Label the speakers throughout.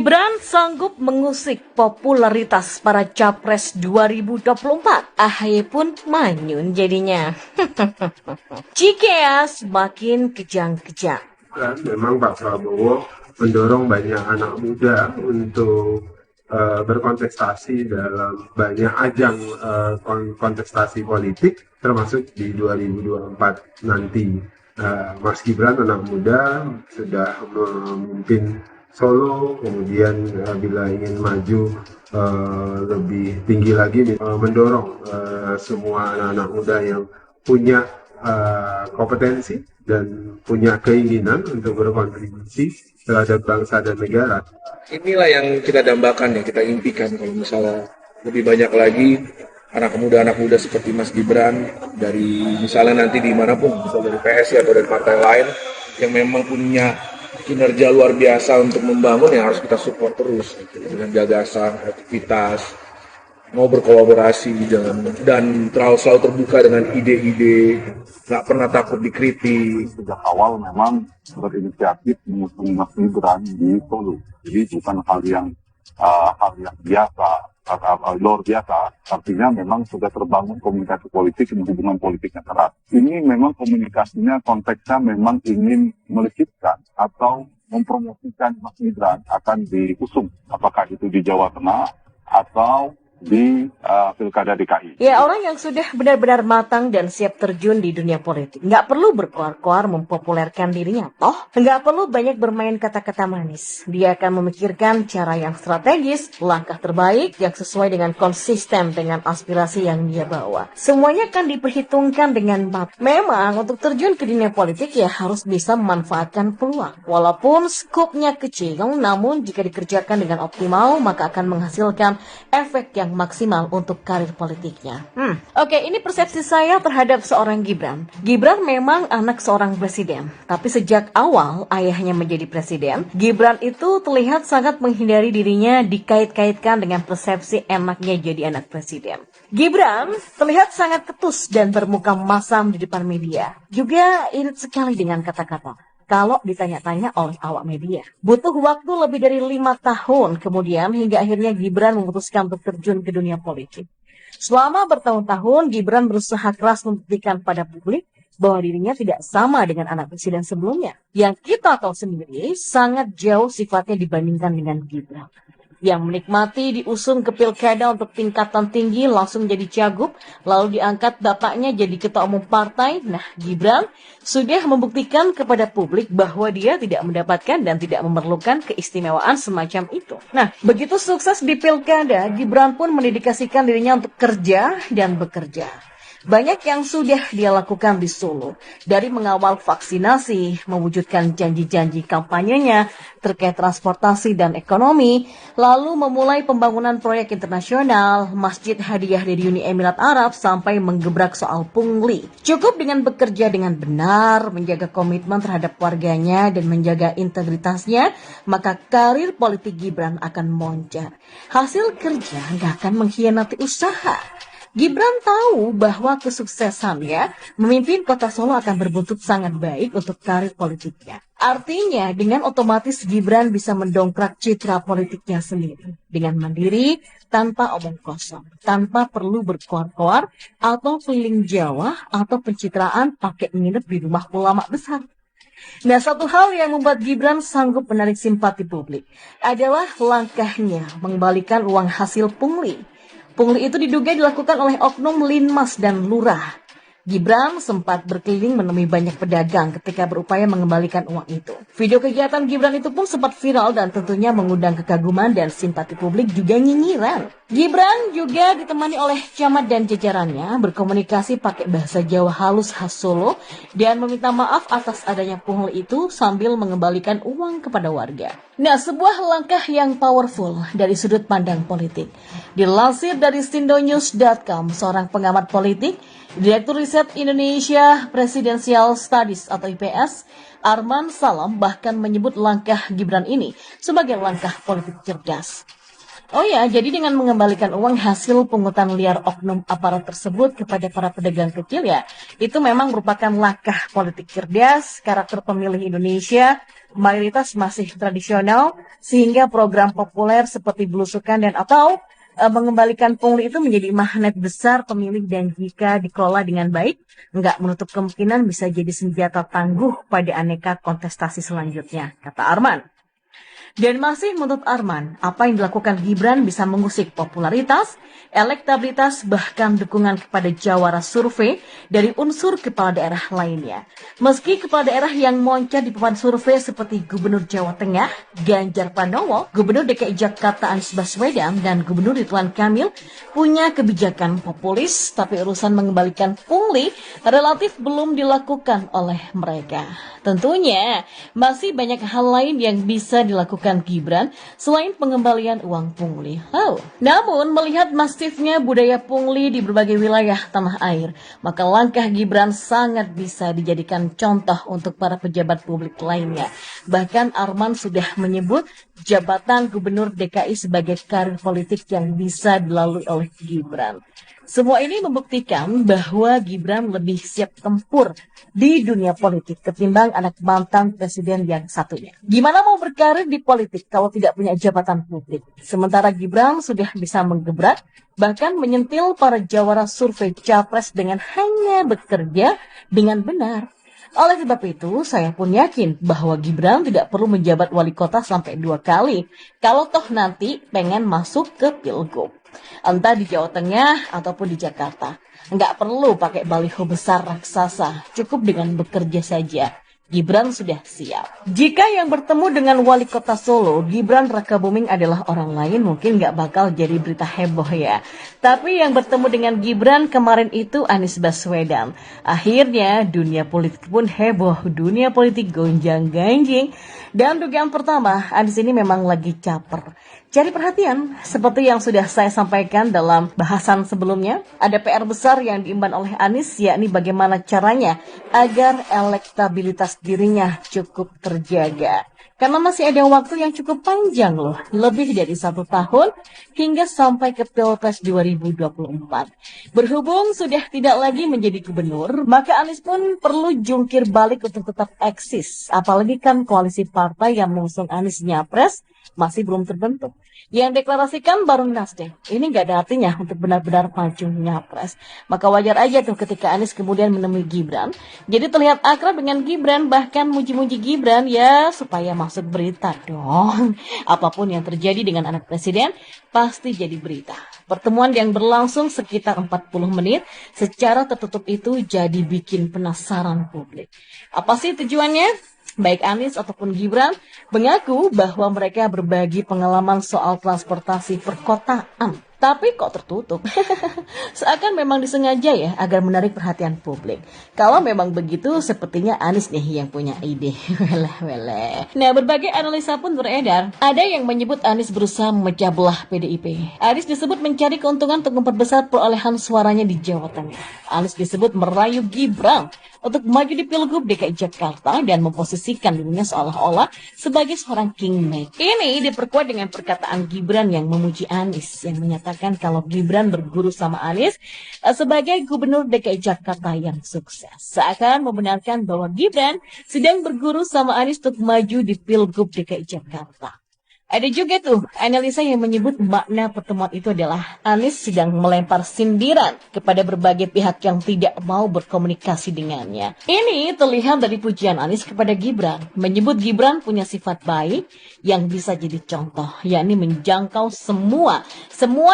Speaker 1: Gibran sanggup mengusik popularitas para capres 2024. AHY pun manyun jadinya. Cikeas makin kejang-kejang.
Speaker 2: Dan memang Pak Prabowo mendorong banyak anak muda untuk berkontestasi dalam banyak ajang kontestasi politik, termasuk di 2024 nanti. Mas Gibran anak muda sudah memimpin Solo, kemudian bila ingin maju lebih tinggi lagi, mendorong semua anak-anak muda yang punya kompetensi dan punya keinginan untuk berkontribusi terhadap bangsa dan negara.
Speaker 3: Inilah yang kita dambakan, yang kita impikan, kalau misalnya lebih banyak lagi anak muda seperti Mas Gibran dari misalnya nanti dimanapun, misalnya dari PSI atau dari partai lain yang memang punya kinerja luar biasa untuk membangun, yang harus kita support terus dengan gagasan, aktivitas, mau berkolaborasi dan selalu terbuka dengan ide-ide, nggak pernah takut dikritik.
Speaker 4: Sejak awal memang berinisiatif mengusung Mas Gibran di Solo, jadi bukan hal yang biasa atau luar biasa. Artinya memang sudah terbangun komunikasi politik dan hubungan politik yang erat. Ini memang komunikasinya konteksnya memang ingin melekitkan atau mempromosikan Mas Gibran akan diusung, apakah itu di Jawa Tengah atau di Pilkada DKI.
Speaker 1: Ya, orang yang sudah benar-benar matang dan siap terjun di dunia politik nggak perlu berkoar-koar mempopulerkan dirinya, toh nggak perlu banyak bermain kata-kata manis. Dia akan memikirkan cara yang strategis, langkah terbaik yang sesuai dengan konsisten dengan aspirasi yang dia bawa. Semuanya akan diperhitungkan dengan matang. Memang untuk terjun ke dunia politik ya harus bisa memanfaatkan peluang. Walaupun skopnya kecil, namun jika dikerjakan dengan optimal maka akan menghasilkan efek yang maksimal untuk karir politiknya. Oke, ini persepsi saya terhadap seorang Gibran. Gibran memang anak seorang presiden, tapi sejak awal ayahnya menjadi presiden, Gibran itu terlihat sangat menghindari dirinya dikait-kaitkan dengan persepsi enaknya jadi anak presiden. Gibran terlihat sangat ketus dan bermuka masam di depan media. Juga irit sekali dengan kata-kata kalau ditanya-tanya oleh awak media. Butuh waktu lebih dari 5 tahun kemudian hingga akhirnya Gibran memutuskan untuk terjun ke dunia politik. Selama bertahun-tahun, Gibran berusaha keras membuktikan pada publik bahwa dirinya tidak sama dengan anak presiden sebelumnya. Yang kita tahu sendiri sangat jauh sifatnya dibandingkan dengan Gibran. Yang menikmati diusung ke pilkada untuk tingkatan tinggi langsung jadi cagup, lalu diangkat bapaknya jadi ketua umum partai. Nah, Gibran sudah membuktikan kepada publik bahwa dia tidak mendapatkan dan tidak memerlukan keistimewaan semacam itu. Nah, begitu sukses di pilkada, Gibran pun mendedikasikan dirinya untuk kerja dan bekerja. Banyak yang sudah dia lakukan di Solo, dari mengawal vaksinasi, mewujudkan janji-janji kampanyenya terkait transportasi dan ekonomi, lalu memulai pembangunan proyek internasional, Masjid Hadiah dari Uni Emirat Arab, sampai menggebrak soal pungli. Cukup dengan bekerja dengan benar, menjaga komitmen terhadap warganya, dan menjaga integritasnya, maka karir politik Gibran akan moncar. Hasil kerja nggak akan mengkhianati usaha. Gibran tahu bahwa kesuksesannya memimpin kota Solo akan berbuntut sangat baik untuk karir politiknya. Artinya, dengan otomatis Gibran bisa mendongkrak citra politiknya sendiri. Dengan mandiri, tanpa omong kosong, tanpa perlu berkoar-koar, atau keliling Jawa, atau pencitraan pakai nginep di rumah ulama besar. Nah, satu hal yang membuat Gibran sanggup menarik simpati publik adalah langkahnya mengembalikan uang hasil pungli. Pungli itu diduga dilakukan oleh oknum linmas dan lurah. Gibran sempat berkeliling menemui banyak pedagang ketika berupaya mengembalikan uang itu. Video kegiatan Gibran itu pun sempat viral dan tentunya mengundang kekaguman dan simpati publik juga nyinyiran. Gibran juga ditemani oleh camat dan jajarannya berkomunikasi pakai bahasa Jawa halus khas Solo dan meminta maaf atas adanya pungli itu sambil mengembalikan uang kepada warga. Nah, sebuah langkah yang powerful dari sudut pandang politik. Dilansir dari sindonews.com, seorang pengamat politik, Direktur Riset Indonesia Presidential Studies atau IPS, Arman Salam bahkan menyebut langkah Gibran ini sebagai langkah politik cerdas. Oh ya, jadi dengan mengembalikan uang hasil pungutan liar oknum aparat tersebut kepada para pedagang kecil ya, itu memang merupakan langkah politik cerdas, karakter pemilih Indonesia mayoritas masih tradisional, sehingga program populer seperti belusukan dan atau mengembalikan pungli itu menjadi magnet besar pemilih dan jika dikelola dengan baik, nggak menutup kemungkinan bisa jadi senjata tangguh pada aneka kontestasi selanjutnya, kata Arman. Dan masih menurut Arman, apa yang dilakukan Gibran bisa mengusik popularitas, elektabilitas, bahkan dukungan kepada jawara survei dari unsur kepala daerah lainnya. Meski kepala daerah yang moncat di papan survei seperti Gubernur Jawa Tengah, Ganjar Pranowo, Gubernur DKI Jakarta Anies Baswedan, dan Gubernur Ridwan Kamil punya kebijakan populis, tapi urusan mengembalikan pungli relatif belum dilakukan oleh mereka. Tentunya, masih banyak hal lain yang bisa dilakukan Gibran selain pengembalian uang pungli. Namun, melihat masifnya budaya pungli di berbagai wilayah tanah air, maka langkah Gibran sangat bisa dijadikan contoh untuk para pejabat publik lainnya. Bahkan Arman sudah menyebut jabatan Gubernur DKI sebagai karir politik yang bisa dilalui oleh Gibran. Semua ini membuktikan bahwa Gibran lebih siap tempur di dunia politik ketimbang anak mantan presiden yang satunya. Gimana mau berkarir di politik kalau tidak punya jabatan publik? Sementara Gibran sudah bisa menggebrak, bahkan menyentil para jawara survei capres dengan hanya bekerja dengan benar. Oleh sebab itu, saya pun yakin bahwa Gibran tidak perlu menjabat wali kota sampai 2 kali, kalau toh nanti pengen masuk ke Pilgub. Entah di Jawa Tengah ataupun di Jakarta. Nggak perlu pakai baliho besar raksasa, cukup dengan bekerja saja. Gibran sudah siap. Jika yang bertemu dengan wali kota Solo, Gibran Rakabuming adalah orang lain, mungkin nggak bakal jadi berita heboh ya. Tapi yang bertemu dengan Gibran kemarin itu Anies Baswedan. Akhirnya dunia politik pun heboh, dunia politik gonjang-ganjing. Dan dugaan pertama, Anies ini memang lagi caper. Cari perhatian, seperti yang sudah saya sampaikan dalam bahasan sebelumnya, ada PR besar yang diemban oleh Anies, yakni bagaimana caranya agar elektabilitas dirinya cukup terjaga. Karena masih ada waktu yang cukup panjang loh, lebih dari 1 tahun hingga sampai ke Pilpres 2024. Berhubung sudah tidak lagi menjadi gubernur, maka Anies pun perlu jungkir balik untuk tetap eksis. Apalagi kan koalisi partai yang mengusung Anies nyapres masih belum terbentuk. Yang deklarasikan baru Nasdem. Ini nggak ada artinya untuk benar-benar maju nyapres. Maka wajar aja tuh ketika Anies kemudian menemui Gibran. Jadi terlihat akrab dengan Gibran, bahkan muji-muji Gibran ya supaya masuk berita dong. Apapun yang terjadi dengan anak presiden pasti jadi berita. Pertemuan yang berlangsung sekitar 40 menit secara tertutup itu jadi bikin penasaran publik. Apa sih tujuannya? Baik Anies ataupun Gibran mengaku bahwa mereka berbagi pengalaman soal transportasi perkotaan. Tapi kok tertutup? Seakan memang disengaja ya agar menarik perhatian publik. Kalau memang begitu sepertinya Anies nih yang punya ide. Wele. Nah, berbagai analisa pun beredar. Ada yang menyebut Anies berusaha memecah belah PDIP. Anies disebut mencari keuntungan untuk memperbesar perolehan suaranya di Jawa Tengah. Anies disebut merayu Gibran untuk maju di Pilgub DKI Jakarta dan memposisikan dirinya seolah-olah sebagai seorang kingmaker. Ini diperkuat dengan perkataan Gibran yang memuji Anies, yang menyatakan kalau Gibran berguru sama Anies sebagai Gubernur DKI Jakarta yang sukses. Seakan membenarkan bahwa Gibran sedang berguru sama Anies untuk maju di Pilgub DKI Jakarta. Ada juga tuh analisa yang menyebut makna pertemuan itu adalah Anies sedang melempar sindiran kepada berbagai pihak yang tidak mau berkomunikasi dengannya. Ini terlihat dari pujian Anies kepada Gibran, menyebut Gibran punya sifat baik yang bisa jadi contoh, yakni menjangkau semua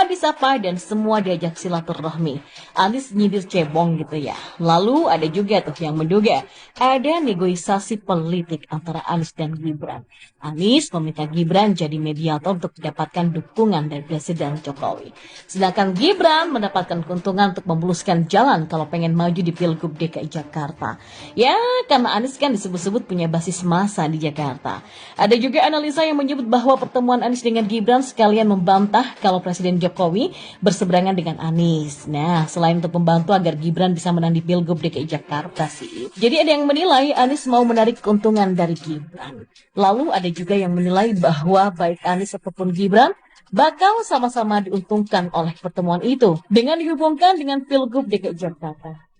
Speaker 1: disapa dan semua diajak silaturahmi. Anies nyindir cebong gitu ya. Lalu ada juga tuh yang menduga ada negosiasi politik antara Anies dan Gibran. Anies meminta Gibran jadi mediator untuk mendapatkan dukungan dari Presiden Jokowi. Sedangkan Gibran mendapatkan keuntungan untuk memuluskan jalan kalau pengen maju di Pilgub DKI Jakarta. Ya, karena Anies kan disebut-sebut punya basis massa di Jakarta. Ada juga analisa yang menyebut bahwa pertemuan Anies dengan Gibran sekalian membantah kalau Presiden Jokowi berseberangan dengan Anies. Nah, selain untuk membantu agar Gibran bisa menang di Pilgub DKI Jakarta sih. Jadi ada yang menilai Anies mau menarik keuntungan dari Gibran. Lalu ada juga yang menilai bahwa baik Anies ataupun Gibran bakal sama-sama diuntungkan oleh pertemuan itu dengan dihubungkan dengan Pilgub DKI Jakarta.